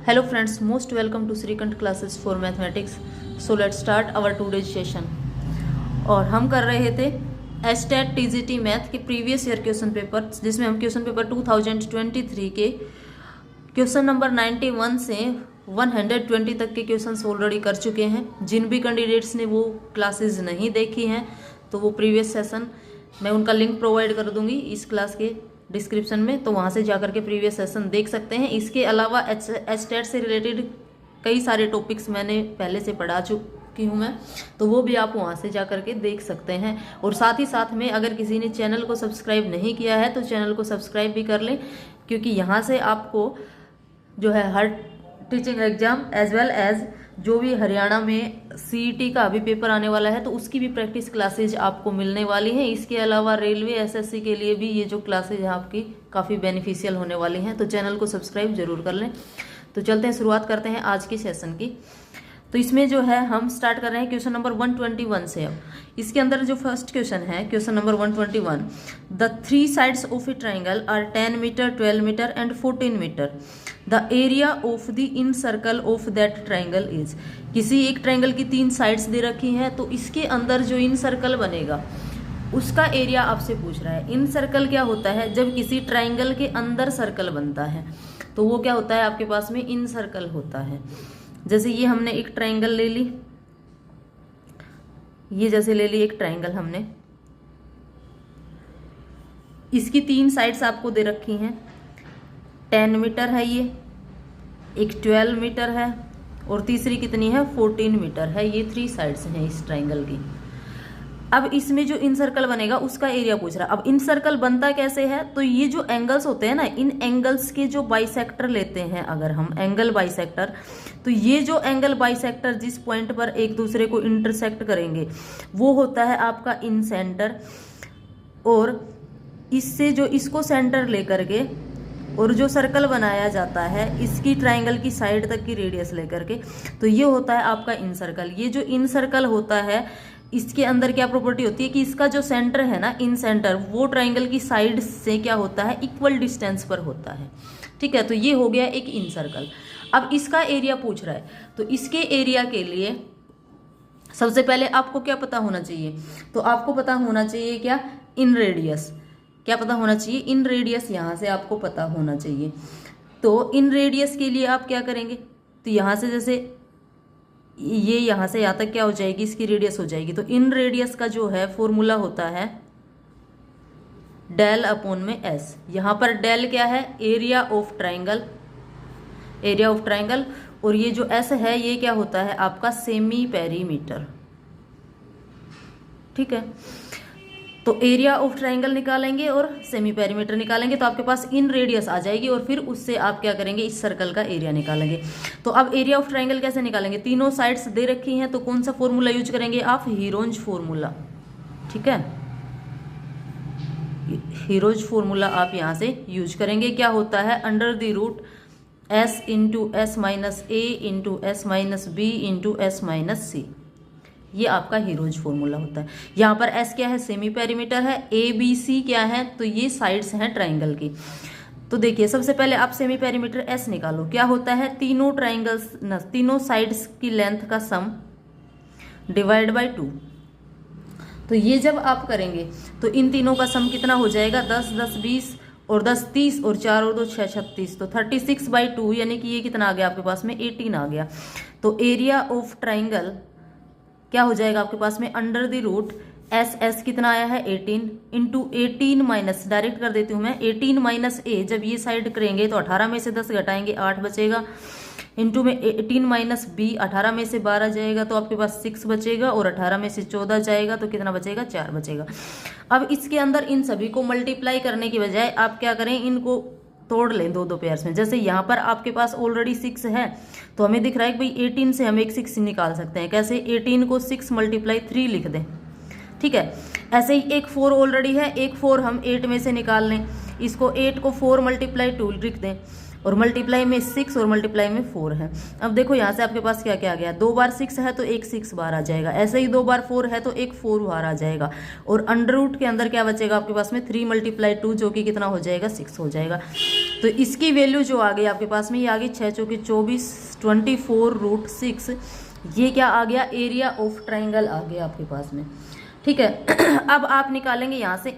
Hello friends, most welcome to Srikanth classes for mathematics. So let's start our today's session. और हम कर रहे थे एस्टेट टीजीटी मैथ के प्रीवियस ईयर क्वेश्चन पेपर, जिसमें हम क्वेश्चन पेपर 2023 के क्वेश्चन नंबर 91 से 120 तक के क्वेश्चंस ऑलरेडी कर चुके हैं। जिन भी कैंडिडेट्स ने वो क्लासेस नहीं देखी हैं तो वो प्रीवियस सेशन मैं उनका लिंक प्रोवाइड कर दूंगी इस क्लास के डिस्क्रिप्शन में, तो वहाँ से जाकर के प्रीवियस सेशन देख सकते हैं। इसके अलावा एस्टेट से रिलेटेड कई सारे टॉपिक्स मैंने पहले से पढ़ा चुकी हूँ मैं, तो वो भी आप वहाँ से जाकर के देख सकते हैं। और साथ ही साथ में अगर किसी ने चैनल को सब्सक्राइब नहीं किया है तो चैनल को सब्सक्राइब भी कर लें, क्योंकि यहाँ से आपको जो है हर teaching exam as well as जो भी हरियाणा में सीईटी का अभी पेपर आने वाला है तो उसकी भी प्रैक्टिस क्लासेज आपको मिलने वाली हैं। इसके अलावा रेलवे एसएससी के लिए भी ये जो क्लासेज हैं आपकी काफ़ी बेनिफिशियल होने वाली हैं, तो चैनल को सब्सक्राइब जरूर कर लें। तो चलते हैं, शुरुआत करते हैं आज की सेशन की। तो इसमें जो है हम स्टार्ट कर रहे हैं क्वेश्चन नंबर 121 से। अब इसके अंदर जो फर्स्ट क्वेश्चन है, question number 121, the 3 sides of a triangle are 10 meter, 12 meter and 14 meter. The area of the incircle of that triangle is. किसी एक ट्राइंगल की 3 साइड्स दे रखी हैं, तो इसके अंदर जो इन सर्कल बनेगा उसका एरिया आपसे पूछ रहा है। इन सर्कल क्या होता है? जब किसी ट्राइंगल के अंदर सर्कल बनता है तो वो क्या होता है आपके पास में? इन सर्कल होता है। जैसे ये हमने एक ट्राइंगल ले ली, ये जैसे ले ली एक ट्राइंगल हमने, इसकी 3 साइड्स आपको दे रखी हैं। 10 मीटर है ये, एक 12 मीटर है और तीसरी कितनी है? 14 मीटर है। ये 3 साइड्स हैं इस ट्राइंगल की। अब इसमें जो इन सर्कल बनेगा उसका एरिया पूछ रहा है। अब इन सर्कल बनता कैसे है? तो ये जो एंगल्स होते हैं ना, इन एंगल्स के जो बाइसेक्टर लेते हैं अगर हम एंगल बाइसेक्टर, तो ये जो एंगल बाइसेक्टर जिस पॉइंट पर एक दूसरे को इंटरसेक्ट करेंगे वो होता है आपका इन सेंटर। और इससे जो इसको सेंटर लेकर के और जो सर्कल बनाया जाता है इसकी ट्राइंगल की साइड तक की रेडियस लेकर के, तो ये होता है आपका इन सर्कल। ये जो इन सर्कल होता है इसके अंदर क्या प्रॉपर्टी होती है कि इसका जो सेंटर है ना, इन सेंटर, वो ट्राइंगल की साइड से क्या होता है? इक्वल डिस्टेंस पर होता है। ठीक है, तो ये हो गया एक इन सर्कल। अब इसका एरिया पूछ रहा है, तो इसके एरिया के लिए सबसे पहले आपको क्या पता होना चाहिए? तो आपको पता होना चाहिए क्या? इन रेडियस। क्या पता होना चाहिए? इन रेडियस यहाँ से आपको पता होना चाहिए। तो इन रेडियस के लिए आप क्या करेंगे? तो यहाँ से जैसे ये यहाँ से यहाँ तक क्या हो जाएगी? इसकी रेडियस हो जाएगी। तो इन रेडियस का जो है फॉर्मूला होता है डेल अपॉन में एस। यहाँ पर डेल क्या है? Area of triangle, area of triangle. और ये जो एस है ये क्या होता है आपका? Semi perimeter. ठीक है, तो एरिया ऑफ ट्राइंगल निकालेंगे और सेमी पेरीमीटर निकालेंगे तो आपके पास इन रेडियस आ जाएगी और फिर उससे आप क्या करेंगे? इस सर्कल का एरिया निकालेंगे। तो अब एरिया ऑफ ट्राइंगल कैसे निकालेंगे? तीनों साइड्स दे रखी हैं, तो कौन सा फॉर्मूला यूज करेंगे आप? हीरोंज फॉर्मूला। ठीक है, हीरोंज फॉर्मूला आप यहां से यूज करेंगे। क्या होता है? Under the root S into S minus A into S minus B into S minus C. ये आपका हीरोज फॉर्मूला होता है। यहाँ पर एस क्या है? सेमी पेरीमीटर है। ए बी सी क्या है? तो ये साइड्स हैं ट्राइंगल की। तो देखिए, सबसे पहले आप सेमी पेरीमीटर एस निकालो। क्या होता है? तीनों ट्राइंगल्स, तीनों साइड्स की लेंथ का सम डिवाइड बाय 2। तो ये जब आप करेंगे तो इन तीनों का सम कितना हो जाएगा? 10 10 20 और 10 30 और 4 और 2 6 36, तो 36/2 यानी कि ये कितना आ गया आपके पास में? 18 आ गया। तो एरिया ऑफ ट्राइंगल क्या हो जाएगा आपके पास में? Under the root S, S कितना आया है? 18 इंटू 18 माइनस, डायरेक्ट कर देती हूँ मैं, 18 माइनस ए। जब ये साइड करेंगे तो 18 में से 10 घटाएंगे 8 बचेगा, इंटू में 18 माइनस बी, 18 में से 12 जाएगा तो आपके पास 6 बचेगा, और 18 में से 14 जाएगा तो कितना बचेगा? 4 बचेगा। अब इसके अंदर इन सभी को मल्टीप्लाई करने की बजाय आप क्या करें? इनको तोड़ लें दो पेयर्स में। जैसे यहाँ पर आपके पास ऑलरेडी 6 है तो हमें दिख रहा है कि भाई 18 से हम एक 6 निकाल सकते हैं। कैसे? 18 को 6 × 3 लिख दें। ठीक है, ऐसे ही एक 4 ऑलरेडी है, एक 4 हम 8 में से निकाल लें। इसको 8 को 4 × 2 लिख दें। और मल्टीप्लाई में 6 और मल्टीप्लाई में 4 है। अब देखो यहाँ से आपके पास क्या क्या आ गया, 2 बार 6 है तो एक 6 बार आ जाएगा, ऐसे ही 2 बार 4 है तो एक 4 बार आ जाएगा, और अंडर रूट के अंदर क्या बचेगा आपके पास में 3 × 2 जो कि कितना हो जाएगा 6 हो जाएगा। तो इसकी वैल्यू जो आ गई आपके पास में ये आ गई 6 चौके 24 24√6। ये क्या आ गया, एरिया ऑफ ट्राइंगल आ गया आपके पास में। ठीक है, अब आप निकालेंगे यहाँ से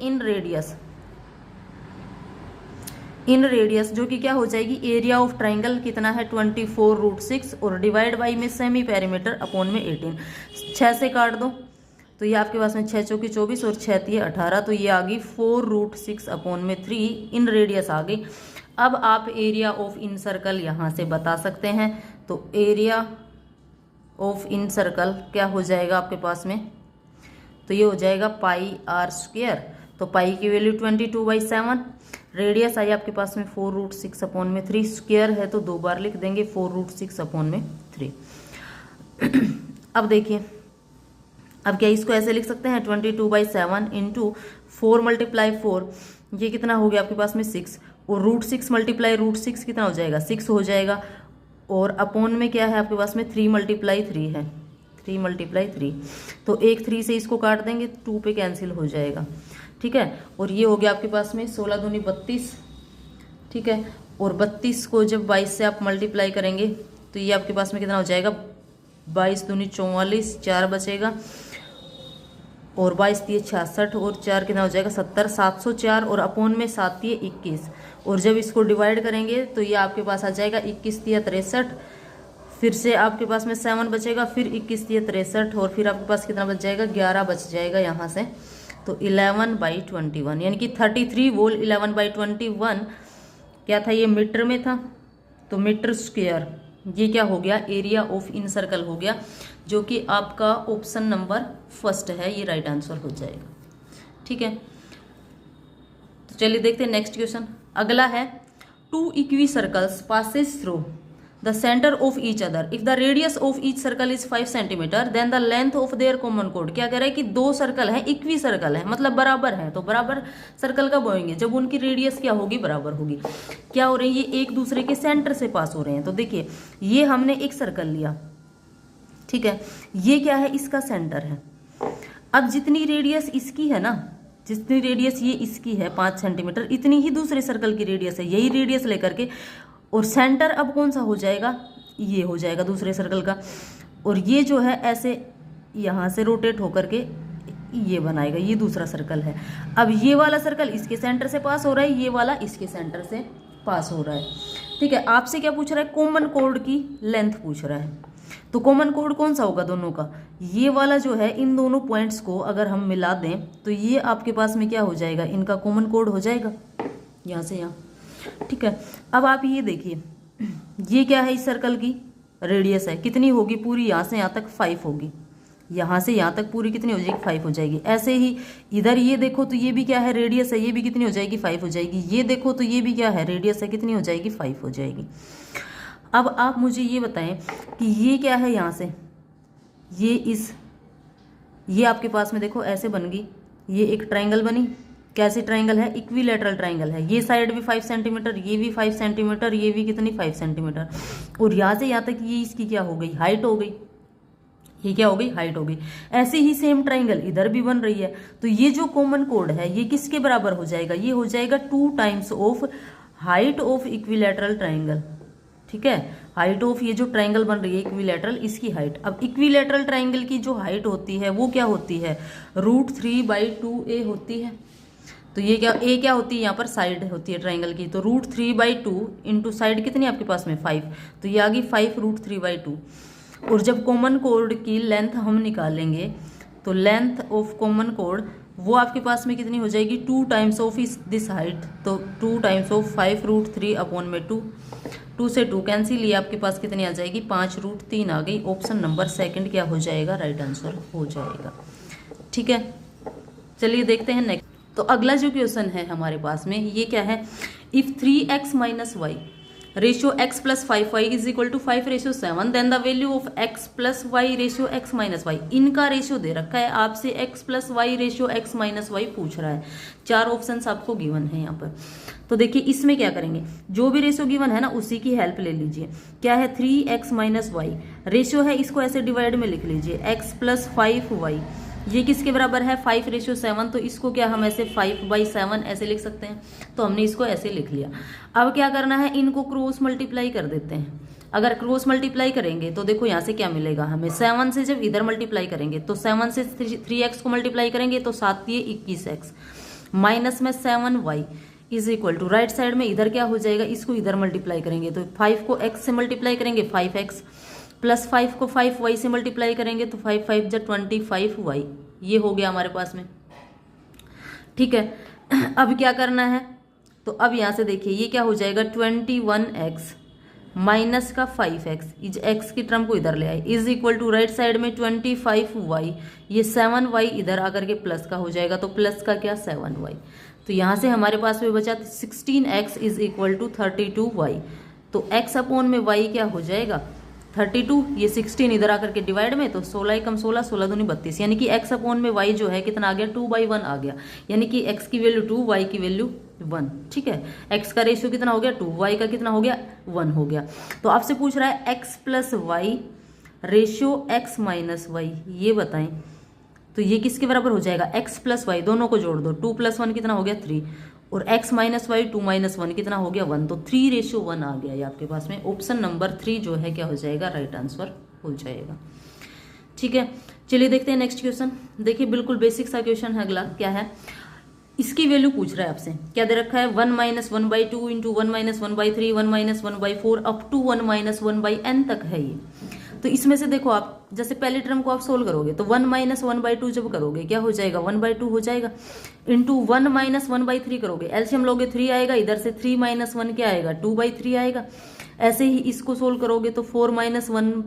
इन रेडियस जो कि क्या हो जाएगी, एरिया ऑफ ट्राइंगल कितना है 24√6 और डिवाइड बाई में सेमी पेरीमीटर अपॉन में 18। 6 से काट दो तो ये आपके पास में 6 चौके 24 और 6 3 18, तो ये आ गई 4√6 अपॉन में 3 इन रेडियस आ गई। अब आप एरिया ऑफ इन सर्कल यहाँ से बता सकते हैं, तो एरिया ऑफ इन सर्कल क्या हो जाएगा आपके पास में, तो ये हो जाएगा πr²। तो पाई की वैल्यू 22/7, रेडियस आई आपके पास में 4√6 अपॉन में 3, स्क्वायर है तो 2 बार लिख देंगे 4√6 अपॉन में 3। अब देखिए, अब क्या इसको ऐसे लिख सकते हैं 22/7 इंटू 4 × 4, ये कितना हो गया आपके पास में 6, और √6 × √6 कितना हो जाएगा 6 हो जाएगा, और अपॉन में क्या है आपके पास में 3 × 3 है, 3 × 3, तो एक 3 से इसको काट देंगे 2 पे कैंसिल हो जाएगा। ठीक है, और ये हो गया आपके पास में 16 दूनी 32। ठीक है, और 32 को जब 22 से आप मल्टीप्लाई करेंगे तो ये आपके पास में कितना हो जाएगा 22 दूनी 44, 4 बचेगा, और 22 दिए 66 और 4 कितना हो जाएगा 70, 704, और अपॉन में 7 दिए 21, और जब इसको डिवाइड करेंगे तो ये आपके पास आ जाएगा 21 दिया 63, फिर से आपके पास में 7 बचेगा, फिर 21 दिया 63, और फिर आपके पास कितना बच जाएगा 11 बच जाएगा यहाँ से, तो 11/21 यानी कि 33 वोल 11/21 क्या था, ये मीटर में था, तो मीटर स्क्वायर, ये क्या हो गया एरिया ऑफ इन सर्कल हो गया, जो कि आपका ऑप्शन नंबर फर्स्ट है, ये राइट आंसर हो जाएगा। ठीक है, तो चलिए देखते हैं नेक्स्ट क्वेश्चन। अगला है 2 equi circles passes through the center of each other if the radius of each circle is 5 cm then the length of their common chord। क्या कह रहा है कि 2 सर्कल है, इक्वी सर्कल है मतलब बराबर है, तो बराबर सर्कल कब होंगे जब उनकी रेडियस क्या होगी बराबर होगी। क्या हो रही है, ये एक दूसरे के सेंटर से पास हो रहे हैं। तो देखिए ये हमने एक सर्कल लिया, ठीक है, ये क्या है इसका सेंटर है। अब जितनी रेडियस इसकी है ना, जितनी रेडियस ये इसकी है 5 सेंटीमीटर, इतनी ही दूसरे सर्कल की रेडियस है, यही रेडियस लेकर के, और सेंटर अब कौन सा हो जाएगा, ये हो जाएगा दूसरे सर्कल का, और ये जो है ऐसे यहाँ से रोटेट होकर के ये बनाएगा, ये दूसरा सर्कल है। अब ये वाला सर्कल इसके सेंटर से पास हो रहा है, ये वाला इसके सेंटर से पास हो रहा है। ठीक है, आपसे क्या पूछ रहा है, कॉमन कोड की लेंथ पूछ रहा है। तो कॉमन कोड कौन सा होगा दोनों का, ये वाला जो है, इन दोनों पॉइंट्स को अगर हम मिला दें तो ये आपके पास में क्या हो जाएगा, इनका कॉमन कोड हो जाएगा यहाँ से यहाँ। ठीक है, अब आप ये देखिए, ये क्या है, इस सर्कल की रेडियस है, कितनी होगी पूरी, यहाँ से यहाँ तक 5 होगी, यहाँ से यहाँ तक पूरी कितनी हो जाएगी 5 हो जाएगी। ऐसे ही इधर ये देखो तो ये भी क्या है, रेडियस है, ये भी कितनी हो जाएगी 5 हो जाएगी। ये देखो तो ये भी क्या है, रेडियस है, कितनी हो जाएगी 5 हो जाएगी। अब आप मुझे ये बताएं कि ये क्या है, यहाँ से ये आपके पास में देखो ऐसे बन गई, ये एक ट्राइंगल बनी, कैसी ट्राइंगल है, इक्विलैटरल ट्राइंगल है। ये साइड भी 5 सेंटीमीटर, ये भी 5 सेंटीमीटर, ये भी कितनी 5 सेंटीमीटर, और यहाँ से यहाँ तक ये इसकी क्या हो गई, हाइट हो गई, ये क्या हो गई, हाइट हो गई। ऐसे ही सेम ट्राइंगल इधर भी बन रही है, तो ये जो कॉमन कोड है ये किसके बराबर हो जाएगा, ये हो जाएगा 2 times of height of equilateral triangle. ठीक है, हाइट ऑफ ये जो ट्राइंगल बन रही है इक्विलैटरल, इसकी हाइट। अब इक्विलैटरल ट्राइंगल की जो हाइट होती है वो क्या होती है, √3/2a होती है। तो ये क्या, ए क्या होती है, यहाँ पर साइड होती है ट्राइंगल की, तो √3/2 इंटू साइड कितनी आपके पास में 5, तो ये आ गई 5 √3/2। और जब कॉमन कोड की लेंथ हम निकालेंगे तो लेंथ ऑफ कॉमन कोड वो आपके पास में कितनी हो जाएगी, 2 टाइम्स ऑफ दिस हाइट, तो 2 टाइम्स ऑफ 5 √3/2, 2 से 2 कैंसिल, ये आपके पास कितनी आ जाएगी 5 √3 आ गई। ऑप्शन नंबर सेकंड क्या हो जाएगा, राइट आंसर हो जाएगा। ठीक है, चलिए देखते हैं नेक्स्ट। तो अगला जो क्वेश्चन है हमारे पास में, ये क्या है, if 3x - y ratio x plus 5y is equal to 5 ratio 7, then the value of x plus y ratio x minus y. इनका रेशियो दे रखा है आपसे, x plus y ratio x minus y पूछ रहा है। 4 ऑप्शंस आपको given है यहाँ पर। तो देखिए इसमें क्या करेंगे, जो भी रेशियो गिवन है ना उसी की हेल्प ले लीजिए। क्या है 3x माइनस वाई, रेशियो है इसको ऐसे डिवाइड में लिख लीजिए, x प्लस 5y, ये किसके बराबर है 5 रेशियो 7, तो इसको क्या हम ऐसे 5/7 ऐसे लिख सकते हैं। तो हमने इसको ऐसे लिख लिया। अब क्या करना है, इनको क्रॉस मल्टीप्लाई कर देते हैं। अगर क्रॉस मल्टीप्लाई करेंगे तो देखो यहाँ से क्या मिलेगा हमें, 7 से जब इधर मल्टीप्लाई करेंगे तो 7 से 3x को मल्टीप्लाई करेंगे तो 7 ये 21x, माइनस में 7y is equal to, right side में इधर क्या हो जाएगा, इसको इधर मल्टीप्लाई करेंगे तो 5 को x से मल्टीप्लाई करेंगे 5x, प्लस 5 को 5y से मल्टीप्लाई करेंगे तो 5 5 जा 25y, ये हो गया हमारे पास में। ठीक है, अब क्या करना है, तो अब यहाँ से देखिए ये क्या हो जाएगा 21x माइनस का 5x, इज x की टर्म को इधर ले आए, is equal to right side में 25y, ये 7y इधर आकर के प्लस का हो जाएगा, तो प्लस का क्या 7y। तो यहाँ से हमारे पास में बचा 16x is equal to 32y, तो x अपॉन में y क्या हो जाएगा 32, ये 16 इधर आकर के डिवाइड में, तो 16 कम 16, 16 दूनी 32, यानी कि x अपॉन में y जो है कितना आ गया 2/1 आ गया, यानी कि x की वैल्यू 2, y की वैल्यू 1। ठीक है, x का रेशियो कितना हो गया 2, y का कितना हो गया 1 हो गया। तो आपसे पूछ रहा है x plus y ratio x minus y, ये बताएं तो ये किसके बराबर हो जाएगा, x प्लस वाई, दोनों को जोड़ दो, 2 + 1 कितना हो गया 3, और x माइनस वाई 2 - 1 कितना हो गया 1, तो 3:1 आ गया ये आपके पास में। ऑप्शन नंबर 3 जो है क्या हो जाएगा, राइट आंसर हो जाएगा। ठीक है, चलिए देखते हैं नेक्स्ट क्वेश्चन। देखिए बिल्कुल बेसिक सा क्वेश्चन है अगला, क्या है, इसकी वैल्यू पूछ रहा है आपसे, क्या दे रखा है 1 - 1/2 इंटू 1 - 1/3 1 - 1/4 अप टू 1 - 1/n तक है ये। तो इसमें से देखो आप जैसे पहले टर्म को आप सोल्व करोगे तो 1 - 1/2 जब करोगे क्या हो जाएगा 1/2 हो जाएगा, इंटू 1 - 1/3 करोगे, एलसीएम लोगे 3 आएगा, इधर से 3 - 1 क्या आएगा 2/3 आएगा। ऐसे ही इसको सोल्व करोगे तो 4 - 1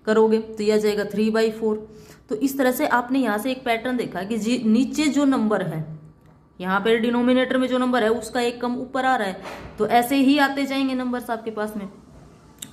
करोगे तो यह आ जाएगा 3/4। तो इस तरह से आपने यहाँ से एक पैटर्न देखा कि नीचे जो नंबर है, यहाँ पे डिनोमिनेटर में जो नंबर है उसका एक कम ऊपर आ रहा है, तो ऐसे ही आते जाएंगे नंबर्स आपके पास में।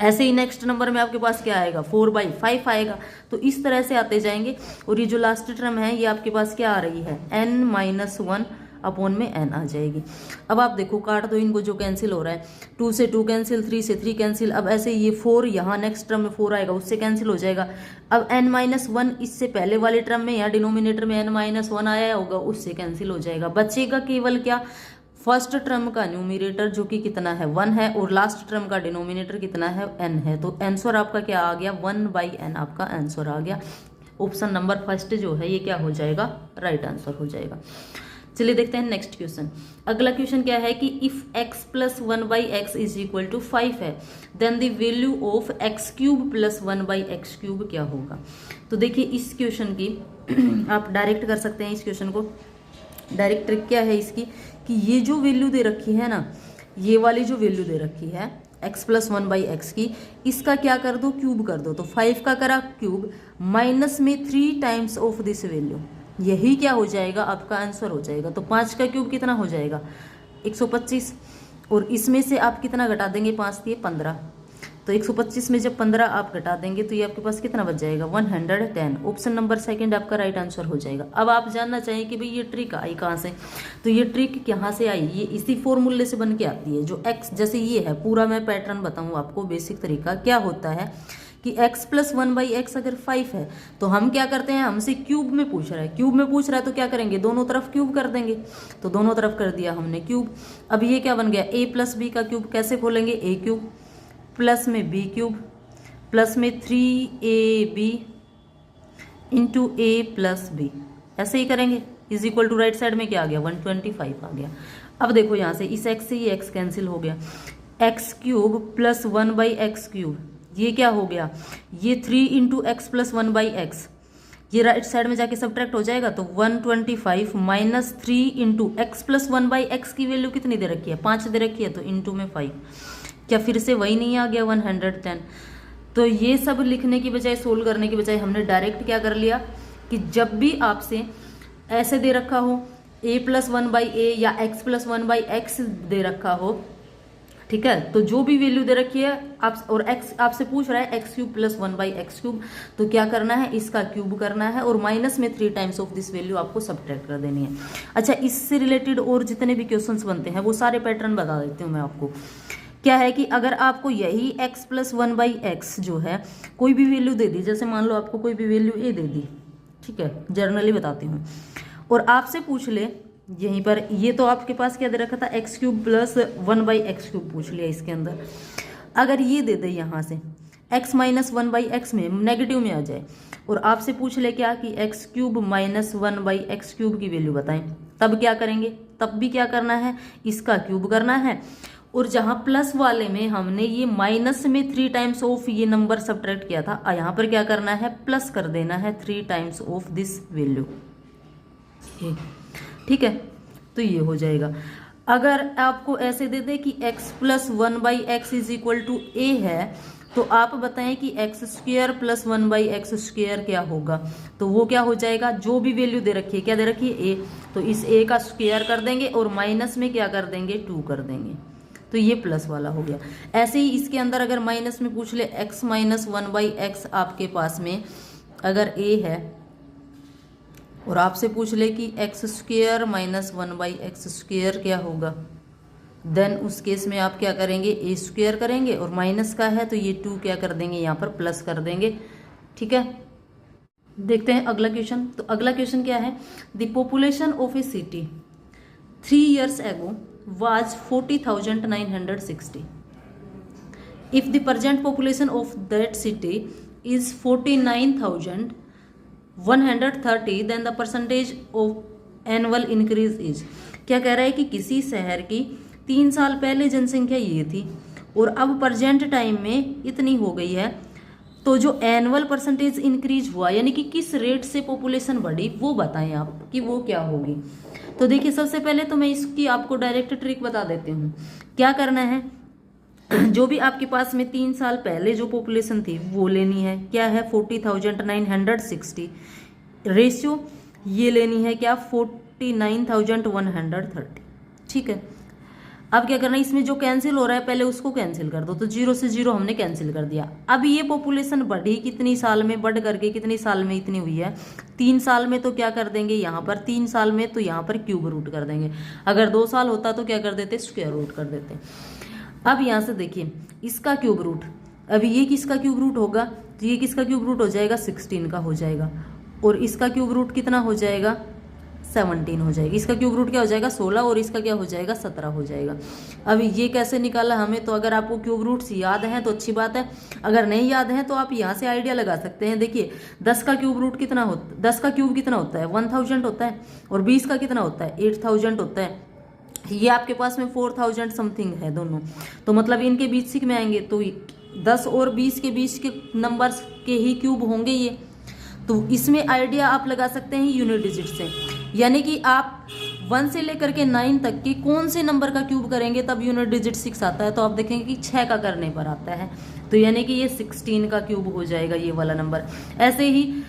ऐसे ही नेक्स्ट नंबर में आपके पास क्या आएगा 4/5 आएगा, तो इस तरह से आते जाएंगे। और ये जो लास्ट टर्म है ये आपके पास क्या आ रही है n-1 अपॉन में n आ जाएगी। अब आप देखो काट दो इनको, जो कैंसिल हो रहा है 2 से 2 कैंसिल, 3 से 3 कैंसिल, अब ऐसे ये 4 यहाँ नेक्स्ट टर्म में 4 आएगा उससे कैंसिल हो जाएगा। अब n-1 इससे पहले वाले टर्म में या डिनोमिनेटर में n-1 आया होगा उससे कैंसिल हो जाएगा, बचेगा केवल क्या फर्स्ट टर्म का न्यूमिनेटर जो कि कितना है 1 है, और लास्ट टर्म का डिनोमिनेटर कितना है n है। तो आंसर आपका क्या आ गया 1/n आपका आंसर आ गया। ऑप्शन नंबर फर्स्ट जो है ये क्या हो जाएगा, राइट आंसर हो जाएगा। चलिए देखते हैं नेक्स्ट क्वेश्चन। अगला क्वेश्चन क्या है कि if x + 1/x is equal to 5 है, then the value of x³ + 1/x³ क्या होगा। तो देखिए इस क्वेश्चन की आप डायरेक्ट कर सकते हैं। इस क्वेश्चन को डायरेक्ट ट्रिक क्या है इसकी कि ये जो वैल्यू दे रखी है ना, ये वाली जो वैल्यू दे रखी है x + 1/x की, इसका क्या कर दो क्यूब कर दो। तो 5 का करा क्यूब माइनस में 3 टाइम्स ऑफ दिस वैल्यू, यही क्या हो जाएगा आपका आंसर हो जाएगा। तो 5 का क्यूब कितना हो जाएगा 125, और इसमें से आप कितना घटा देंगे 5 दिए 15, तो 125 में जब 15 आप घटा देंगे तो ये आपके पास कितना बच जाएगा 110। ऑप्शन नंबर सेकंड आपका राइट आंसर हो जाएगा। अब आप जानना चाहिए कि भाई ये ट्रिक आई कहाँ से, तो ये ट्रिक कहाँ से आई, ये इसी फॉर्मूले से बन के आती है। जो x जैसे ये है, पूरा मैं पैटर्न बताऊँ आपको बेसिक तरीका क्या होता है कि x + 1/x अगर 5 है तो हम क्या करते हैं, हमसे क्यूब में पूछ रहा है, क्यूब में पूछ रहा है तो क्या करेंगे दोनों तरफ क्यूब कर देंगे। तो दोनों तरफ कर दिया हमने क्यूब। अब ये क्या बन गया a + b का क्यूब, कैसे खोलेंगे a³ प्लस में b³ प्लस में 3ab इंटू a + b, ऐसे ही करेंगे। Is equal to right side में क्या आ गया 125 आ गया। अब देखो यहाँ से इस x से ये x कैंसिल हो गया, x³ + 1/x³, ये क्या हो गया ये 3 × x + 1/x, ये राइट साइड में जाके सब्ट्रैक्ट हो जाएगा। तो 125 माइनस 3 × x + 1/x की वैल्यू कितनी दे रखी है 5 दे रखी है, तो इंटू में 5, क्या फिर से वही नहीं आ गया 110। तो ये सब लिखने की बजाय सोल्व करने की बजाय हमने डायरेक्ट क्या कर लिया कि जब भी आपसे ऐसे दे रखा हो a + 1/a या x + 1/x दे रखा हो, ठीक है। तो जो भी वैल्यू दे रखी है आप और x आपसे पूछ रहा है x cube plus 1/x cube, तो क्या करना है, इसका क्यूब करना है और माइनस में 3 टाइम्स ऑफ दिस वैल्यू आपको सब्ट्रैक्ट कर देनी है। अच्छा, इससे रिलेटेड और जितने भी क्वेश्चंस बनते हैं वो सारे पैटर्न बता देती हूँ मैं आपको। क्या है कि अगर आपको यही x प्लस 1/x जो है कोई भी वैल्यू दे दी, जैसे मान लो आपको कोई भी वैल्यू a दे दी, ठीक है, जनरली बताती हूँ, और आपसे पूछ ले यहीं पर, ये तो आपके पास क्या दे रखा था, x cube plus 1/x cube पूछ लिया इसके अंदर। अगर ये दे दे यहाँ से x माइनस 1/x में नेगेटिव में आ जाए और आपसे पूछ ले क्या कि x cube minus 1/x cube की वैल्यू बताएं, तब क्या करेंगे, तब भी क्या करना है, इसका क्यूब करना है। और जहां प्लस वाले में हमने ये माइनस में 3 टाइम्स ऑफ ये नंबर सब्ट्रैक्ट किया था, यहाँ पर क्या करना है, प्लस कर देना है 3 टाइम्स ऑफ दिस वैल्यू, ठीक है। तो ये हो जाएगा। अगर आपको ऐसे दे दे कि x plus 1/x is equal to a है, तो आप बताएं कि x square plus 1/x square क्या होगा, तो वो क्या हो जाएगा, जो भी वैल्यू दे रखी है, क्या दे रखी है a, तो इस a का स्क्वायर कर देंगे और माइनस में क्या कर देंगे 2 कर देंगे, तो ये प्लस वाला हो गया। ऐसे ही इसके अंदर अगर माइनस में पूछ ले x माइनस 1/x आपके पास में अगर a है और आपसे पूछ ले कि x square minus 1/x square क्या होगा, देन उस केस में आप क्या करेंगे, a स्क्वायर करेंगे और माइनस का है तो ये 2 क्या कर देंगे, यहाँ पर प्लस कर देंगे, ठीक है। देखते हैं अगला क्वेश्चन। तो अगला क्वेश्चन क्या है, the population of A city 3 years ago was 40,960. If the present population of that city is 49,130, then the percentage of annual increase is। क्या कह रहा है कि किसी शहर की 3 साल पहले जनसंख्या ये थी और अब प्रेजेंट टाइम में इतनी हो गई है, तो जो एनुअल परसेंटेज इंक्रीज हुआ यानी कि किस रेट से पॉपुलेशन बढ़ी वो बताएं आप कि वो क्या होगी। तो देखिए, सबसे पहले तो मैं इसकी आपको डायरेक्ट ट्रिक बता देती हूँ। क्या करना है, जो भी आपके पास में 3 साल पहले जो पॉपुलेशन थी वो लेनी है, क्या है 40,960, रेशियो ये लेनी है क्या 49,130, ठीक है। अब क्या करना है, इसमें जो कैंसिल हो रहा है पहले उसको कैंसिल कर दो, तो 0 से 0 हमने कैंसिल कर दिया। अब ये पॉपुलेशन बढ़ी कितनी साल में, बढ़ करके कितनी साल में इतनी हुई है 3 साल में, तो क्या कर देंगे यहाँ पर 3 साल में, तो यहाँ पर क्यूब रूट कर देंगे। अगर 2 साल होता तो क्या कर देते, स्क्वायर रूट कर देते। अब यहाँ से देखिए इसका क्यूब रूट, अभी ये किसका क्यूब रूट होगा, तो ये किसका क्यूब रूट हो जाएगा 16 का हो जाएगा, और इसका क्यूब रूट कितना हो जाएगा 17 हो जाएगी। इसका क्यूब रूट क्या हो जाएगा 16 और इसका क्या हो जाएगा 17 हो जाएगा। अब ये कैसे निकाला हमें, तो अगर आपको क्यूब रूट्स याद हैं तो अच्छी बात है, अगर नहीं याद है तो आप यहाँ से आइडिया लगा सकते हैं। देखिए 10 का क्यूब रूट कितना होता है, 10 का क्यूब कितना होता है 1000 होता है, और 20 का कितना होता है 8000 होता है। ये आपके पास में 4000 समथिंग है दोनों, तो मतलब इनके बीच सिक में आएंगे तो 10 और 20 के बीच के नंबर्स के ही क्यूब होंगे ये। तो इसमें आइडिया आप लगा सकते हैं यूनिट डिजिट से, यानी कि आप 1 से लेकर के 9 तक के कौन से नंबर का क्यूब करेंगे तब यूनिट डिजिट 6 आता है, तो आप देखेंगे कि 6 का करने पर आता है, तो यानी कि ये 16 का क्यूब हो जाएगा ये वाला नंबर। ऐसे ही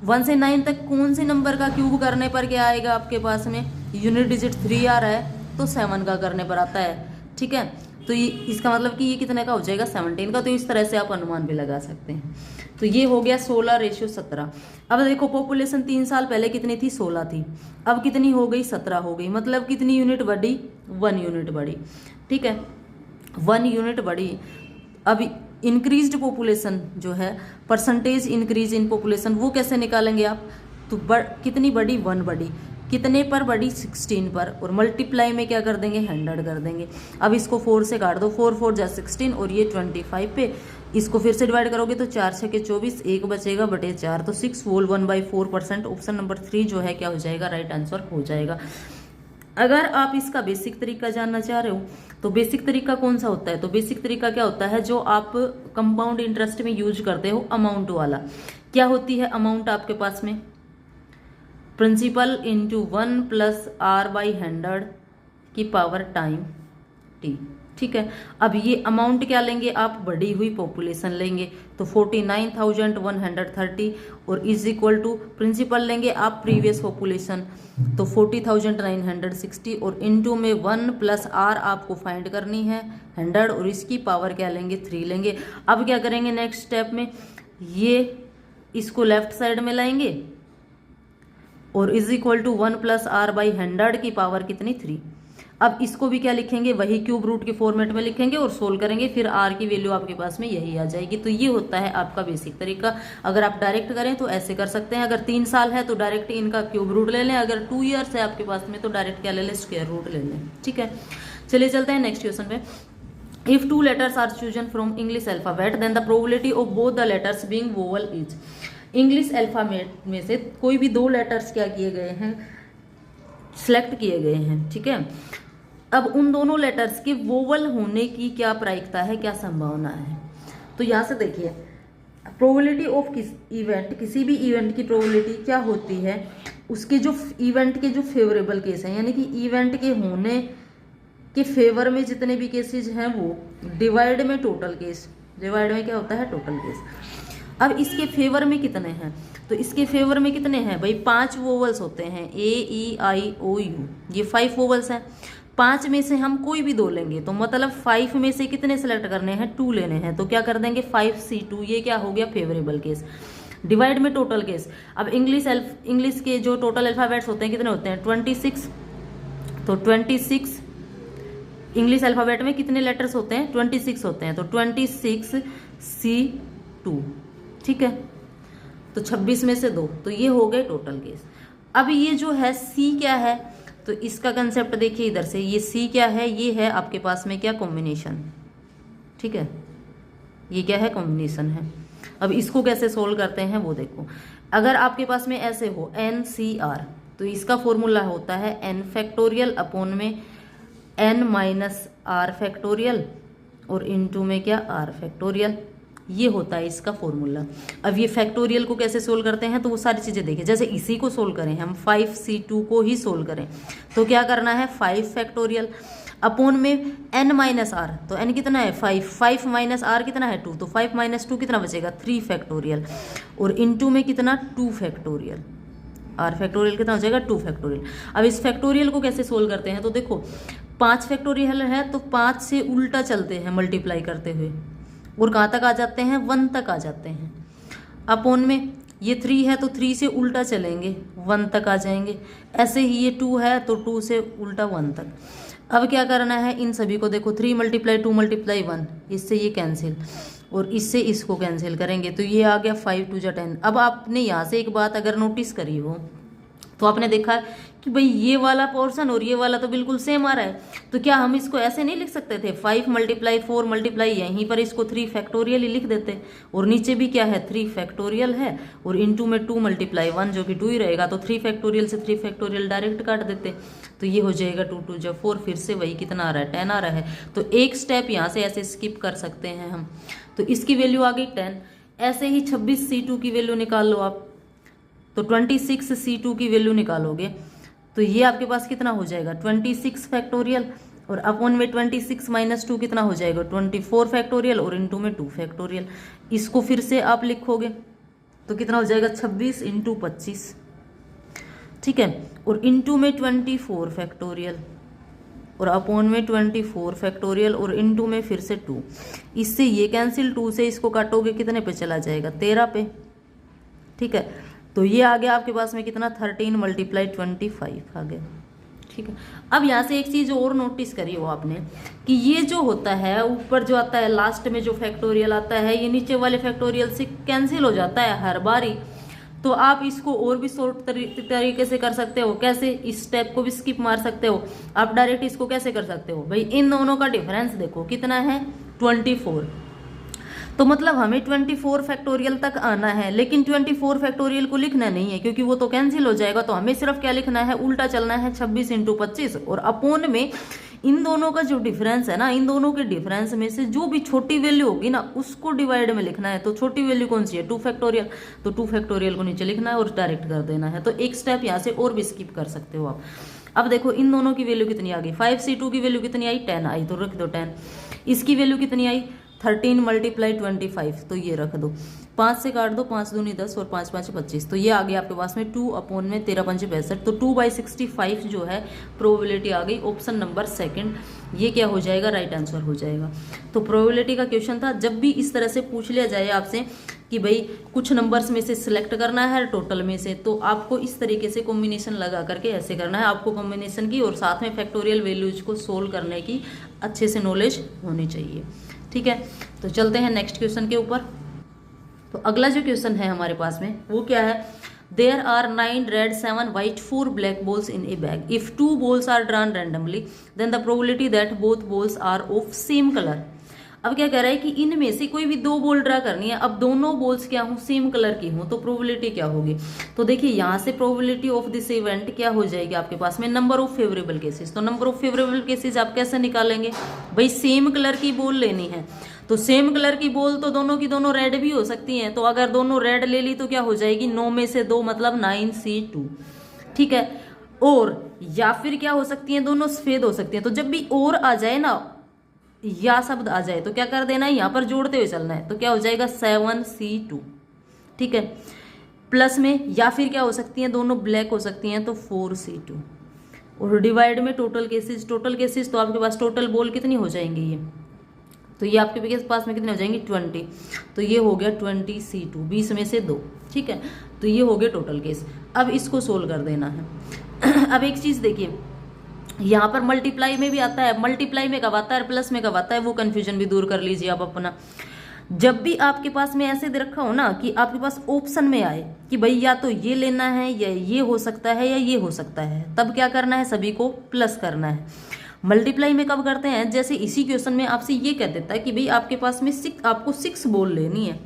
1 से 9 तक कौन से नंबर का क्यूब करने पर क्या आएगा आपके पास में, यूनिट डिजिट 3 आ रहा है तो 7 का करने पर आता है, ठीक है। तो ये इसका मतलब कि ये कितने का हो जाएगा 17 का, तो इस तरह से आप अनुमान भी लगा सकते हैं। तो ये हो गया 16:17। अब देखो पॉपुलेशन 3 साल पहले कितनी थी 16 थी, अब कितनी हो गई 17 हो गई, मतलब कितनी यूनिट बढ़ी 1 यूनिट बढ़ी, ठीक है 1 यूनिट बढ़ी। अब इंक्रीज्ड पॉपुलेशन जो है परसेंटेज इंक्रीज इन पॉपुलेशन वो कैसे निकालेंगे आप, तो कितनी बढ़ी 1 बढ़ी, कितने पर बढ़ी 16 पर, और मल्टीप्लाई में क्या कर देंगे 100 कर देंगे। अब इसको 4 से काट दो, 4 4 जा 16 और ये 25 पे, इसको फिर से डिवाइड करोगे तो 4 6 के 24, 1 बचेगा बटे 4, तो 6 होल 1/4%। ऑप्शन नंबर 3 जो है क्या हो जाएगा राइट आंसर हो जाएगा। अगर आप इसका बेसिक तरीका जानना चाह रहे हो तो बेसिक तरीका कौन सा होता है, तो बेसिक तरीका क्या होता है जो आप कंपाउंड इंटरेस्ट में यूज करते हो अमाउंट वाला। क्या होती है अमाउंट आपके पास में, प्रिंसिपल इंटू 1 + r/100 की पावर टाइम t, ठीक है। अब ये अमाउंट क्या लेंगे आप, बढ़ी हुई पॉपुलेशन लेंगे, तो 49,130 और इज इक्वल टू प्रिंसिपल लेंगे आप प्रीवियस पॉपुलेशन, तो 40,960 और इनटू में 1 प्लस आर आपको फाइंड करनी है 100 और इसकी पावर क्या लेंगे 3 लेंगे। अब क्या करेंगे नेक्स्ट स्टेप में, ये इसको लेफ्ट साइड में लाएंगे और is equal to 1 plus r by 100 की पावर कितनी 3। अब इसको भी क्या लिखेंगे, वही क्यूब रूट के फॉर्मेट में लिखेंगे और सोल्व करेंगे, फिर आर की वैल्यू आपके पास में यही आ जाएगी। तो ये होता है आपका बेसिक तरीका। अगर आप डायरेक्ट करें तो ऐसे कर सकते हैं, अगर 3 साल है तो डायरेक्ट इनका क्यूब रूट ले लें, अगर 2 ईयर्स है आपके पास में तो डायरेक्ट क्या ले लें, स्क्वायर रूट ले लें। ठीक है, चलिए चलते हैं नेक्स्ट क्वेश्चन पे। If 2 letters are chosen from English alphabet then the probability of both the letters being vowel is। English alphabet में से कोई भी 2 लेटर्स क्या किए गए हैं, सिलेक्ट किए गए हैं। ठीक है, अब उन दोनों लेटर्स के वोवल होने की क्या प्रायिकता है, क्या संभावना है। तो यहाँ से देखिए प्रोबेबिलिटी ऑफ किसी भी इवेंट की प्रोबेबिलिटी क्या होती है, उसके जो इवेंट के जो फेवरेबल केस हैं, यानी कि इवेंट के होने के फेवर में जितने भी केसेस हैं वो डिवाइड में टोटल केस, डिवाइड में क्या होता है टोटल केस। अब इसके फेवर में कितने हैं, तो इसके फेवर में कितने हैं भाई 5 वोवल्स होते हैं, A-E-I-O-U, ये 5 वोवल्स हैं। 5 में से हम कोई भी 2 लेंगे, तो मतलब 5 में से कितने सेलेक्ट करने हैं 2 लेने हैं, तो क्या कर देंगे 5C2, ये क्या हो गया फेवरेबल केस। डिवाइड में टोटल केस, अब इंग्लिश के जो टोटल अल्फाबेट्स होते हैं कितने होते हैं 26, तो 26 इंग्लिश अल्फाबेट में कितने लेटर्स होते हैं 26 होते हैं, तो 26C2। ठीक है, तो 26 में से 2, तो ये हो गए टोटल केस। अब ये जो है C क्या है, तो इसका कंसेप्ट देखिए इधर से, ये C क्या है, ये है आपके पास में क्या कॉम्बिनेशन। ठीक है, ये क्या है कॉम्बिनेशन है। अब इसको कैसे सोल्व करते हैं वो देखो, अगर आपके पास में ऐसे हो NCR, तो इसका फॉर्मूला होता है n फैक्टोरियल अपॉन में n माइनस आर फैक्टोरियल और इनटू में क्या r फैक्टोरियल, ये होता है इसका फॉर्मूला। अब ये फैक्टोरियल को कैसे सोल्व करते हैं, तो वो सारी चीज़ें देखिए, जैसे इसी को सोल्व करें हम 5C2 को ही सोल्व करें, तो क्या करना है 5 फैक्टोरियल अपॉन में n माइनस आर, तो n कितना है 5, 5 माइनस आर कितना है 2, तो 5 माइनस 2 कितना बचेगा 3 फैक्टोरियल और इनटू में कितना 2 फैक्टोरियल, आर फैक्टोरियल कितना हो जाएगा 2 फैक्टोरियल। अब इस फैक्टोरियल को कैसे सोल्व करते हैं, तो देखो 5 फैक्टोरियल है तो 5 से उल्टा चलते हैं मल्टीप्लाई करते हुए और कहाँ तक आ जाते हैं 1 तक आ जाते हैं। अपॉन में ये 3 है तो 3 से उल्टा चलेंगे 1 तक आ जाएंगे, ऐसे ही ये 2 है तो 2 से उल्टा 1 तक। अब क्या करना है इन सभी को देखो 3 मल्टीप्लाई 2 मल्टीप्लाई 1, इससे ये कैंसिल और इससे इसको कैंसिल करेंगे, तो ये आ गया 5 2 जा 10। अब आपने यहाँ से एक बात अगर नोटिस करी हो तो आपने देखा कि भाई ये वाला पोर्शन और ये वाला तो बिल्कुल सेम आ रहा है, तो क्या हम इसको ऐसे नहीं लिख सकते थे 5 मल्टीप्लाई 4 मल्टीप्लाई, यहीं पर इसको 3 फैक्टोरियल ही लिख देते, और नीचे भी क्या है 3 फैक्टोरियल है और इनटू में 2 मल्टीप्लाई 1 जो कि 2 ही रहेगा, तो 3 फैक्टोरियल से 3 फैक्टोरियल डायरेक्ट काट देते, तो ये हो जाएगा 2 2 जब 4, फिर से वही कितना आ रहा है 10 आ रहा है। तो एक स्टेप यहाँ से ऐसे स्किप कर सकते हैं हम, तो इसकी वैल्यू आ गई 10। ऐसे ही 26C2 की वैल्यू निकाल लो आप, तो 26C2 की वैल्यू निकालोगे तो ये आपके पास कितना हो जाएगा 26 फैक्टोरियल और अपॉन में 26 माइनस 2 कितना हो जाएगा 24 फैक्टोरियल और इनटू में 2 फैक्टोरियल। इसको फिर से आप लिखोगे तो कितना हो जाएगा 26 इंटू 25, ठीक है, और इनटू में 24 फैक्टोरियल और अपॉन में 24 फैक्टोरियल और इनटू में फिर से 2, इससे ये कैंसिल, 2 से इसको काटोगे कितने पे चला जाएगा 13 पे। ठीक है, तो ये आ गया आपके पास में कितना 13 मल्टीप्लाई 25 आ गया। ठीक है, अब यहाँ से एक चीज़ और नोटिस करी हो आपने कि ये जो होता है ऊपर जो आता है लास्ट में जो फैक्टोरियल आता है ये नीचे वाले फैक्टोरियल से कैंसिल हो जाता है हर बारी। तो आप इसको और भी शॉर्ट तरीके से कर सकते हो, कैसे, इस स्टेप को भी स्किप मार सकते हो आप, डायरेक्ट इसको कैसे कर सकते हो भाई, इन दोनों का डिफरेंस देखो कितना है 24, तो मतलब हमें 24 फैक्टोरियल तक आना है, लेकिन 24 फैक्टोरियल को लिखना नहीं है क्योंकि वो तो कैंसिल हो जाएगा, तो हमें सिर्फ क्या लिखना है उल्टा चलना है 26 इंटू 25 और अपॉन में इन दोनों का जो डिफरेंस है ना, इन दोनों के डिफरेंस में से जो भी छोटी वैल्यू होगी ना उसको डिवाइड में लिखना है। तो छोटी वैल्यू कौन सी है 2 फैक्टोरियल, तो 2 फैक्टोरियल को नीचे लिखना है और डायरेक्ट कर देना है। तो एक स्टेप यहाँ से और भी स्किप कर सकते हो आप। अब देखो इन दोनों की वैल्यू कितनी आ गई, 5c2 की वैल्यू कितनी आई, 10 आई, तो रख दो 10। इसकी वैल्यू कितनी आई, 13 × 25, तो ये रख दो। 5 से काट दो, 5 दूनी 10 और 5 5 25, तो ये आ गया आपके पास में 2/13 तो 2/65 जो है प्रोबेबिलिटी आ गई। ऑप्शन नंबर सेकंड ये क्या हो जाएगा, राइट आंसर हो जाएगा। तो प्रोबेबिलिटी का क्वेश्चन था। जब भी इस तरह से पूछ लिया जाए आपसे कि भाई कुछ नंबर्स में से सिलेक्ट करना है टोटल में से, तो आपको इस तरीके से कॉम्बिनेशन लगा करके ऐसे करना है। आपको कॉम्बिनेशन की और साथ में फैक्टोरियल वैल्यूज को सोल्व करने की अच्छे से नॉलेज होनी चाहिए। ठीक है, तो चलते हैं नेक्स्ट क्वेश्चन के ऊपर। तो अगला जो क्वेश्चन है हमारे पास में वो क्या है, there are 9 red 7 white 4 black balls in a bag. If 2 balls are drawn randomly then the probability that both balls are of same colour. अब क्या कह रहा है कि इनमें से कोई भी 2 बॉल ड्रा करनी है। अब दोनों बॉल्स क्या हो, सेम कलर की हो, तो प्रोबेबिलिटी क्या होगी। तो देखिए यहाँ से प्रोबेबिलिटी ऑफ दिस इवेंट क्या हो जाएगी आपके पास में, नंबर ऑफ फेवरेबल केसेस। तो नंबर ऑफ फेवरेबल केसेस आप कैसे निकालेंगे, भाई सेम कलर की बॉल लेनी है, तो सेम कलर की बॉल तो दोनों की दोनों रेड भी हो सकती हैं। तो अगर दोनों रेड ले ली तो क्या हो जाएगी, 9 में से 2 मतलब 9c2। ठीक है, और या फिर क्या हो सकती हैं, दोनों सफेद हो सकती हैं। तो जब भी और आ जाए ना, या शब्द आ जाए तो क्या कर देना है, यहाँ पर जोड़ते हुए चलना है। तो क्या हो जाएगा 7c2। ठीक है, प्लस में या फिर क्या हो सकती हैं, दोनों ब्लैक हो सकती हैं, तो 4c2। और डिवाइड में टोटल केसेस तो आपके पास टोटल बॉल कितनी हो जाएंगी ये, तो ये आपके पास में कितने हो जाएंगे 20। तो ये हो गया 20c2, 20 में से 2। ठीक है, तो ये हो गया टोटल केस। अब इसको सोल्व कर देना है। अब एक चीज देखिए, यहाँ पर मल्टीप्लाई में भी आता है, मल्टीप्लाई में कब आता है, प्लस में कब आता है, वो कंफ्यूजन भी दूर कर लीजिए आप अपना। जब भी आपके पास में ऐसे दे रखा हो ना कि आपके पास ऑप्शन में आए कि भाई या तो ये लेना है या ये हो सकता है या ये हो सकता है, तब क्या करना है, सभी को प्लस करना है। मल्टीप्लाई में कब करते हैं, जैसे इसी क्वेश्चन में आपसे ये कह देता है कि भाई आपके पास में आपको 6 बॉल लेनी है,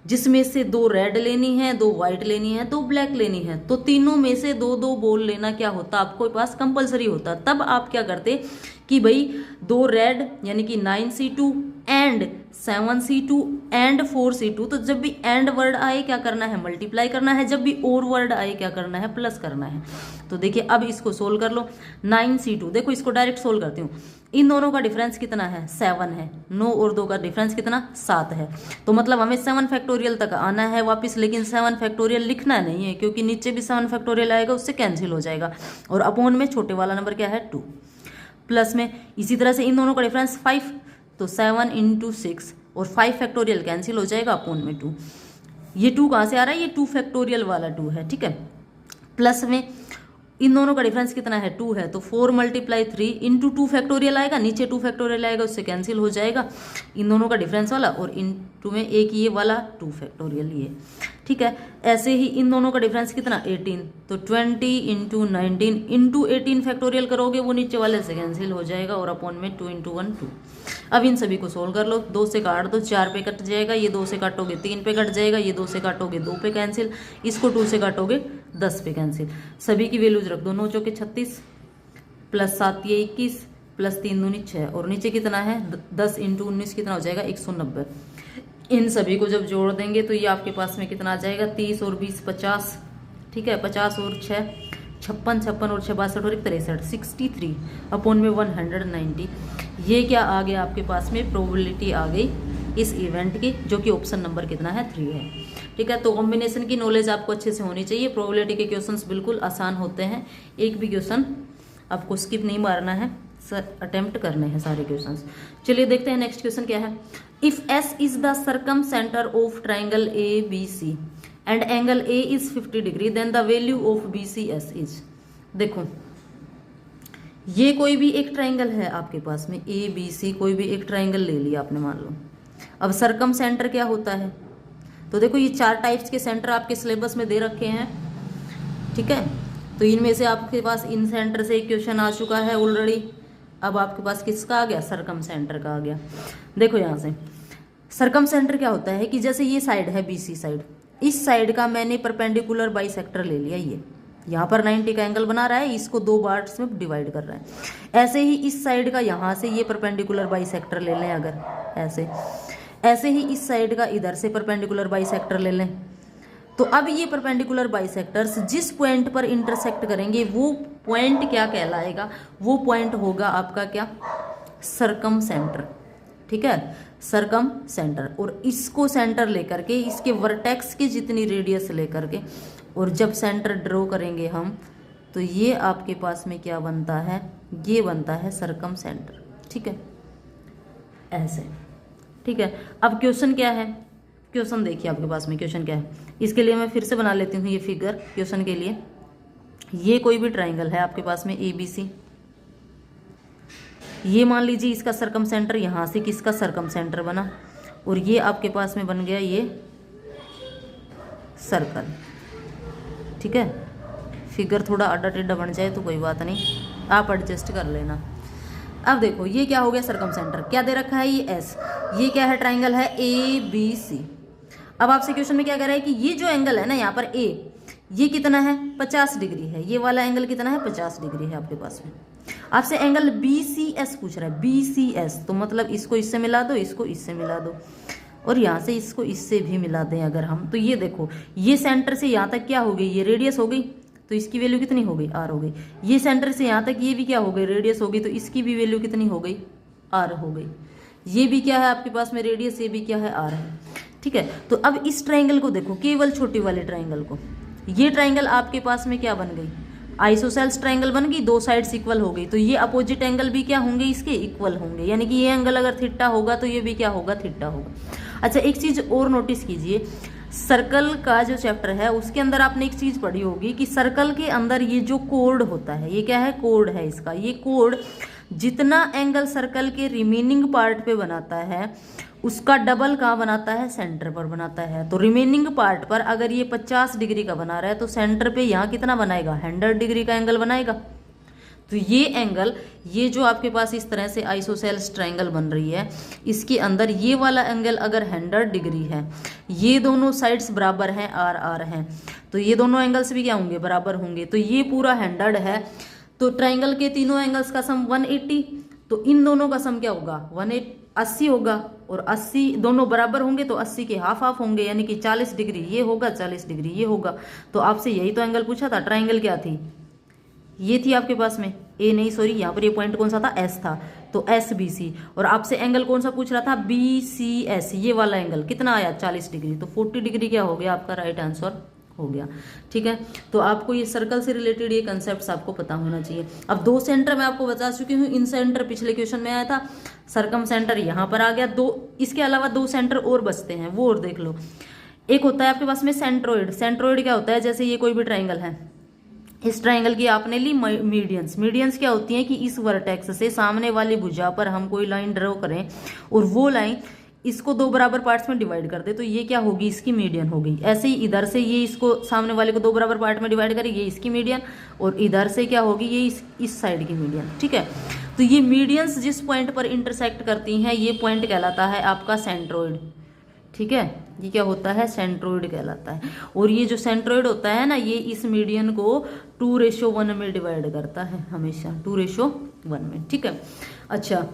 जिसमें से 2 रेड लेनी है, 2 व्हाइट लेनी है, 2 ब्लैक लेनी है। तो तीनों में से 2-2 बॉल लेना क्या होता आपको पास कंपलसरी होता। तब आप क्या करते कि भाई 2 रेड यानी कि 9c2 and 7c2 and 4c2। तो जब भी एंड वर्ड आए क्या करना है, मल्टीप्लाई करना है। जब भी और वर्ड आए क्या करना है, प्लस करना है। तो देखिए अब इसको सोल्व कर लो। 9c2 देखो, इसको डायरेक्ट सोल्व करती हूँ। इन दोनों का डिफरेंस कितना है, 7 है। 9 और 2 का डिफरेंस कितना, 7 है। तो मतलब हमें 7 फैक्टोरियल तक आना है वापस, लेकिन 7 फैक्टोरियल लिखना नहीं है क्योंकि नीचे भी 7 फैक्टोरियल आएगा, उससे कैंसिल हो जाएगा। और अपॉन में छोटे वाला नंबर क्या है 2, प्लस में इसी तरह से इन दोनों का डिफरेंस 5, तो 7 × 6 और 5 फैक्टोरियल कैंसिल हो जाएगा, अपॉन में 2। ये 2 कहाँ से आ रहा है, ये 2 फैक्टोरियल वाला 2 है। ठीक है, प्लस में इन दोनों का डिफरेंस कितना है, 2 है। तो 4 × 3 × 2 फैक्टोरियल आएगा, नीचे 2 फैक्टोरियल आएगा, उससे कैंसिल हो जाएगा इन दोनों का डिफरेंस वाला, और इन 2 में एक ये वाला 2 फैक्टोरियल ये। ठीक है, ऐसे ही इन दोनों का डिफरेंस कितना 18, तो 20 × 19 × 18 फैक्टोरियल करोगे, वो नीचे वाले से कैंसिल हो जाएगा, और अपॉन में 2 × 1 2। अब इन सभी को सोल्व कर लो। 2 से काट दो, 4 पे कट जाएगा, ये 2 से काटोगे 3 पे कट जाएगा, ये 2 से काटोगे 2 पे कैंसिल, इसको 2 से काटोगे 10 पे कैंसिल। सभी की वैल्यूज रख दो, 9 चौके 36 प्लस 7 ये 21 प्लस 3 दूनी 6, और नीचे कितना है 10 × 19 कितना हो जाएगा 190। इन सभी को जब जोड़ देंगे तो ये आपके पास में कितना आ जाएगा 30 और 20 50। ठीक है, 50 और 6 56, 56 और 6 62 और 63 63 अपॉन में 190। ये क्या आ गया आपके पास में, प्रोबेबिलिटी आ गई इस इवेंट की, जो कि ऑप्शन नंबर कितना है 3 है। ठीक है, तो कॉम्बिनेशन की नॉलेज आपको अच्छे से होनी चाहिए। प्रोबेबिलिटी के क्वेश्चंस बिल्कुल आसान होते हैं, एक भी क्वेश्चन आपको स्किप नहीं मारना है, अटेम्प्ट करने हैं सारे क्वेश्चंस। चलिए देखते हैं नेक्स्ट क्वेश्चन क्या है। If S is the circumcentre of triangle A B C and angle A is 50 degree then the value of B C S is. देखो ये कोई भी एक ट्राइंगल है आपके पास में, ए बी सी कोई भी एक ट्राइंगल ले लिया आपने मान लो। अब सर्कम सेंटर क्या होता है, तो देखो ये 4 टाइप्स के सेंटर आपके सिलेबस में दे रखे हैं। ठीक है, तो इनमें से आपके पास इन सेंटर से एक क्वेश्चन आ चुका है ऑलरेडी। अब आपके पास किसका आ गया, सरकम सेंटर का आ गया। देखो यहाँ से सरकम सेंटर क्या होता है कि जैसे ये साइड है बीसी साइड, इस साइड का मैंने परपेंडिकुलर बाइसेक्टर ले लिया, ये यहाँ पर 90 का एंगल बना रहा है, इसको 2 पार्ट्स में डिवाइड कर रहा है। ऐसे ही इस साइड का यहाँ से ये परपेंडिकुलर बाइसेक्टर ले लें अगर ऐसे ही इस साइड का इधर से परपेंडिकुलर बाइसेक्टर ले लें, तो अब ये परपेंडिकुलर बाइसेक्टर्स जिस पॉइंट पर इंटरसेक्ट करेंगे वो पॉइंट क्या कहलाएगा, वो पॉइंट होगा आपका क्या, सरकम सेंटर। ठीक है, सरकम सेंटर। और इसको सेंटर लेकर के इसके वर्टेक्स की जितनी रेडियस लेकर के और जब सेंटर ड्रॉ करेंगे हम, तो ये आपके पास में क्या बनता है, ये बनता है सरकम सेंटर। ठीक है, ऐसे। ठीक है, अब क्वेश्चन क्या है, क्वेश्चन देखिए आपके पास में क्वेश्चन क्या है। इसके लिए मैं फिर से बना लेती हूँ ये फिगर क्वेश्चन के लिए। ये कोई भी ट्राइंगल है आपके पास में ABC, ये मान लीजिए इसका सरकम सेंटर यहाँ से किसका सरकम सेंटर बना, और ये आपके पास में बन गया ये सर्कल। ठीक है, फिगर थोड़ा आड़ा टेढ़ा बन जाए तो कोई बात नहीं, आप एडजस्ट कर लेना। अब देखो ये क्या हो गया, सरकम सेंटर क्या दे रखा है, ये S, ये क्या है, ट्राइंगल है ABC। अब आपसे क्वेश्चन में क्या कह रहा है कि ये जो एंगल है ना यहाँ पर A, ये कितना है, 50 डिग्री है। ये वाला एंगल कितना है, 50 डिग्री है आपके पास में। आपसे एंगल BCS पूछ रहा है, BCS, तो मतलब इसको इससे मिला दो, इसको इससे मिला दो, और यहाँ से इसको इससे भी मिला दें अगर हम, तो ये देखो ये सेंटर से यहाँ तक क्या हो गई, ये रेडियस हो गई, तो इसकी वैल्यू कितनी हो गई, R हो गई। ये सेंटर से यहाँ तक ये भी क्या हो गई, रेडियस हो गई, तो इसकी भी वैल्यू कितनी हो गई, R हो गई। ये भी क्या है आपके पास में रेडियस, ये भी क्या है, R है। ठीक है, तो अब इस ट्राइंगल को देखो, केवल छोटी वाले ट्राइंगल को, ये ट्राइंगल आपके पास में क्या बन गई, आइसोसेल्स ट्राइंगल बन गई, दो साइड्स इक्वल हो गई, तो ये अपोजिट एंगल भी क्या होंगे, इसके इक्वल होंगे, यानी कि ये एंगल अगर थीटा होगा तो ये भी क्या होगा, थीटा होगा। अच्छा, एक चीज और नोटिस कीजिए, सर्कल का जो चैप्टर है उसके अंदर आपने एक चीज पढ़ी होगी कि सर्कल के अंदर ये जो कोड होता है, ये क्या है, कोड है इसका, ये कोड जितना एंगल सर्कल के रिमेनिंग पार्ट पे बनाता है उसका डबल कहाँ बनाता है, सेंटर पर बनाता है। तो रिमेनिंग पार्ट पर अगर ये 50 डिग्री का बना रहा है तो सेंटर पे यहाँ कितना बनाएगा, 100 डिग्री का एंगल बनाएगा। तो ये एंगल, ये जो आपके पास इस तरह से आइसोसेल्स ट्राइंगल बन रही है, इसके अंदर ये वाला एंगल अगर 100 डिग्री है, ये दोनों साइड्स बराबर हैं, R हैं, तो ये दोनों एंगल्स भी क्या होंगे, बराबर होंगे। तो ये पूरा 100 है, तो ट्राइंगल के तीनों एंगल्स का सम 180, तो इन दोनों का सम क्या होगा, 180 होगा, और 80 दोनों बराबर होंगे तो 80 के हाफ हाफ होंगे, यानी कि 40 डिग्री ये होगा, 40 डिग्री ये होगा। तो आपसे यही तो एंगल पूछा था, ट्राइंगल क्या थी, ये थी आपके पास में A, नहीं सॉरी, यहाँ पर ये पॉइंट कौन सा था, S था, तो SBC। और आपसे एंगल कौन सा पूछ रहा था, BCS, ये वाला एंगल कितना आया, 40 डिग्री, तो 40 डिग्री क्या हो गया आपका, राइट आंसर हो गया। ठीक है, तो आपको ये सर्कल से रिलेटेड ये कंसेप्ट आपको पता होना चाहिए। अब दो सेंटर मैं आपको बता चुकी हूँ, इन सेंटर पिछले क्वेश्चन में आया था, सरकम सेंटर यहाँ पर आ गया, दो इसके अलावा दो सेंटर और बचते हैं, वो और देख लो। एक होता है आपके पास में सेंट्रोइड। सेंट्रोइड क्या होता है, जैसे ये कोई भी ट्राइंगल है, इस ट्राइंगल की आपने ली मीडियंस। मीडियंस क्या होती है कि इस वर्टेक्स से सामने वाली भुजा पर हम कोई लाइन ड्रॉ करें और वो लाइन इसको दो बराबर पार्ट्स में डिवाइड कर दे, तो ये क्या होगी, इसकी मीडियन होगी। ऐसे ही इधर से ये इसको सामने वाले को दो बराबर पार्ट में डिवाइड करेगी, ये इसकी मीडियन, और इधर से क्या होगी, ये इस साइड की मीडियन। ठीक है, तो ये मीडियंस जिस पॉइंट पर इंटरसेक्ट करती हैं, ये पॉइंट कहलाता है आपका सेंट्रोइड। ठीक है, ये क्या होता है, सेंट्रोइड कहलाता है। और ये जो सेंट्रोइड होता है ना, ये इस मीडियन को 2:1 में डिवाइड करता है, हमेशा 2:1 में। ठीक है, अच्छा,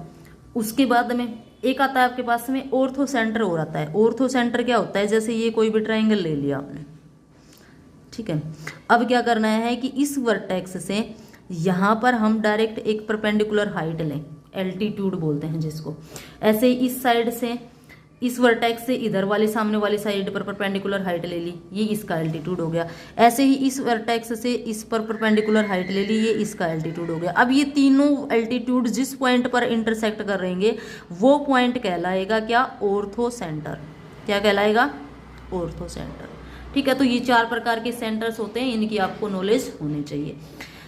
उसके बाद में एक आता है आपके पास में ऑर्थो सेंटर और आता है। ऑर्थो सेंटर क्या होता है, जैसे ये कोई भी ट्राइंगल ले लिया आपने, ठीक है, अब क्या करना है कि इस वर्टेक्स से यहाँ पर हम डायरेक्ट एक परपेंडिकुलर हाइट लें, एल्टीट्यूड बोलते हैं जिसको। ऐसे ही इस साइड से, इस वर्टेक्स से इधर वाले सामने वाली साइड पर परपेंडिकुलर हाइट ले ली, ये इसका एल्टीट्यूड हो गया। ऐसे ही इस वर्टेक्स से इस पर परपेंडिकुलर हाइट ले ली, ये इसका एल्टीट्यूड हो गया। अब ये तीनों एल्टीट्यूड जिस पॉइंट पर इंटरसेक्ट कर रहेंगे वो पॉइंट कहलाएगा क्या, ऑर्थो सेंटर। क्या कहलाएगा, ऑर्थो सेंटर। ठीक है, तो ये 4 प्रकार के सेंटर्स होते हैं, इनकी आपको नॉलेज होनी चाहिए।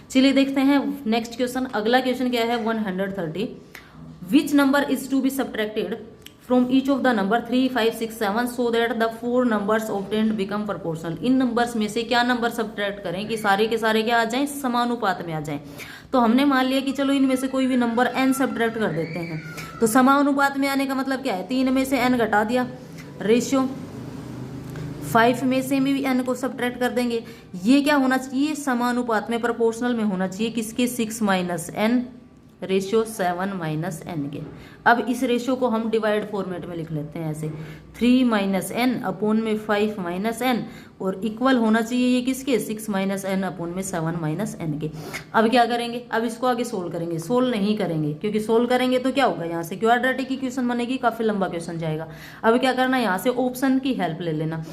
चलिए देखते हैं नेक्स्ट क्वेश्चन। अगला क्वेश्चन क्या है, 130, which number is to be subtracted from each of the number 3, 5, 6, 7 so that the 4 numbers obtained become proportional। In numbers में से क्या नंबर सब्ट्रैक्ट करें कि सारे के सारे क्या आ जाएं, समानुपात में आ जाएं। तो हमने मान लिया कि चलो इनमें से कोई भी नंबर n सब्ट्रैक्ट कर देते हैं, तो समानुपात में आने का मतलब क्या है, 3 में से n घटा दिया, रेशियो 5 में से भी n को सब्ट्रैक्ट कर देंगे। ये क्या होना चाहिए, समानुपात में, प्रोपोर्शनल में होना चाहिए, किसके, 6 - n रेशियो 7 माइनस एन के। अब इस रेशियो को हम डिवाइड फॉर्मेट में लिख लेते हैं ऐसे 3 माइनस एन अपोन में 5 माइनस एन, और इक्वल होना चाहिए ये किसके 6 माइनस एन अपोन में 7 माइनस एन के। अब क्या करेंगे, अब इसको आगे सोल्व करेंगे। सोल्व नहीं करेंगे क्योंकि सोल्व करेंगे तो क्या होगा, यहाँ से क्वाड्रेटिक की क्वेश्चन बनेगी, काफी लंबा क्वेश्चन जाएगा। अब क्या करना है, यहाँ से ऑप्शन की हेल्प ले लेना।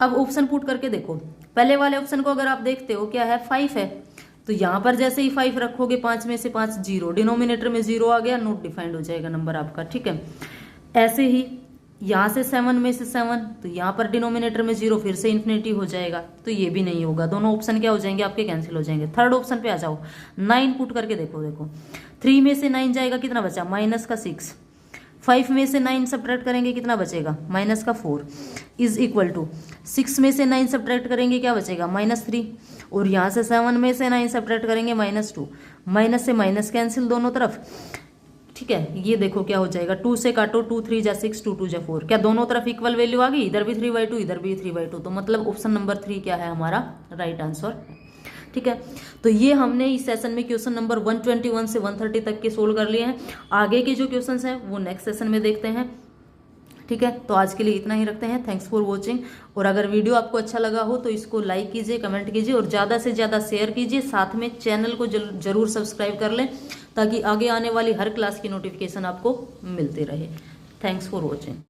अब ऑप्शन पुट करके देखो, पहले वाले ऑप्शन को अगर आप देखते हो क्या है 5 है, तो यहाँ पर जैसे ही 5 रखोगे 5 में से 5 0, डिनोमिनेटर में 0 आ गया, नॉट डिफाइंड हो जाएगा नंबर आपका, ठीक है। ऐसे ही यहाँ से 7 में से 7, तो यहाँ पर डिनोमिनेटर में 0, फिर से इन्फिनिटी हो जाएगा, तो ये भी नहीं होगा, दोनों ऑप्शन क्या हो जाएंगे आपके, कैंसिल हो जाएंगे। थर्ड ऑप्शन पे आ जाओ, 9 पुट करके देखो 3 में से 9 जाएगा, कितना बचा माइनस का 6, 5 में से 9 सब्ट्रैक्ट करेंगे कितना बचेगा माइनस का 4, इज इक्वल टू 6 में से 9 सब्ट्रैक्ट करेंगे क्या बचेगा -3, और यहाँ से 7 में से 9 सब्ट्रैक्ट करेंगे -2, माइनस से माइनस कैंसिल दोनों तरफ, ठीक है। ये देखो क्या हो जाएगा, 2 से काटो, 2 3 जा 6, 2 2 जा 4, क्या दोनों तरफ इक्वल वैल्यू आ गई, इधर भी 3/2 इधर भी 3/2, तो मतलब ऑप्शन नंबर 3 क्या है हमारा राइट आंसर, ठीक है। तो ये हमने इस सेशन में क्वेश्चन नंबर 121 से 130 तक के सोल्व कर लिए हैं। आगे के जो क्वेश्चंस हैं वो नेक्स्ट सेशन में देखते हैं, ठीक है। तो आज के लिए इतना ही रखते हैं, थैंक्स फॉर वॉचिंग। और अगर वीडियो आपको अच्छा लगा हो तो इसको लाइक कीजिए, कमेंट कीजिए और ज़्यादा से ज़्यादा शेयर कीजिए, साथ में चैनल को जरूर सब्सक्राइब कर लें ताकि आगे आने वाली हर क्लास की नोटिफिकेशन आपको मिलती रहे। Thanks for watching.